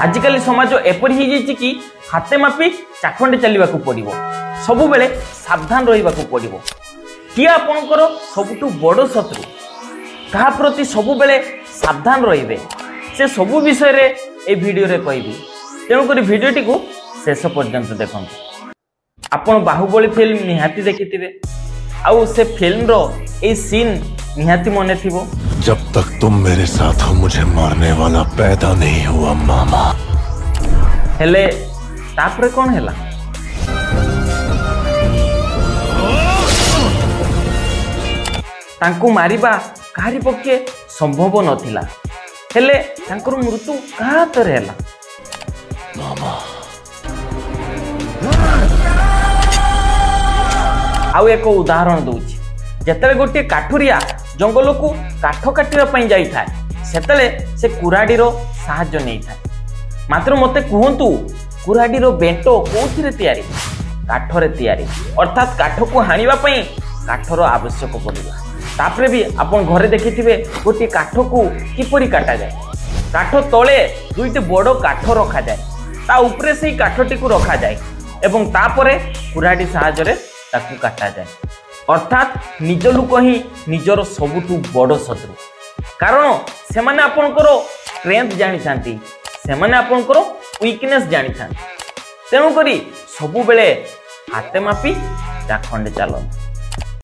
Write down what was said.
आजिकल समाज एपरी हो जाइए कि हाथे मापी चाखंडे चलने को पड़ो सबु बेले सावधान रहा पड़ो किए आपणकर सबुठु बड़ शत्रु कहा प्रति सबु बेले सावधान रे से सबु विषय रे ए वीडियो रे कहबी तेणुक वीडियोटी को शेष पर्यंत देखो आपण बाहुबली फिल्म निहाती देखिथिबे आउ से फिल्म रो ए सीन निहाती मने थिबो। जब तक तुम मेरे साथ हो मुझे मारने वाला पैदा नहीं हुआ मामा। हेले तापरे कौन हैला तांकु मारिबा काहारी पक्षे संभव नथिला हेले तांकर मृत्यु कहा तरे हैला मामा। आउ एक उदाहरण दूची जेतले गोटे काठुरिया जंगल को काठ काटिया जाई थाए सेतले से कुराडीर साहाय्य नहीं थाए मात्र मते कहंतु कुराडीर बेंटो कोथिरे तयारी काठरे तयारी अर्थात काठ को हानिबा पई काठर आवश्यक पड़िबा तापरे भी आपण घरे देखिथिबे गोटे काठ को किपरि काटा जाए काठ तले दुईटे बड़ काठ रखा जाए ता उपरे से काठटी को रखा जाए एवं तापरे कुराडी साहाय्य रे ताकू काटा जाए अर्थात निज लोक ही निजर सबुठु बड़ शत्रु कारण से माने आपणकर स्ट्रेंथ जानी थांती से माने आपणकर वीकनेस जानी थांती तेणु करी सबु बेले हाथे मापी चाखंडे चलो।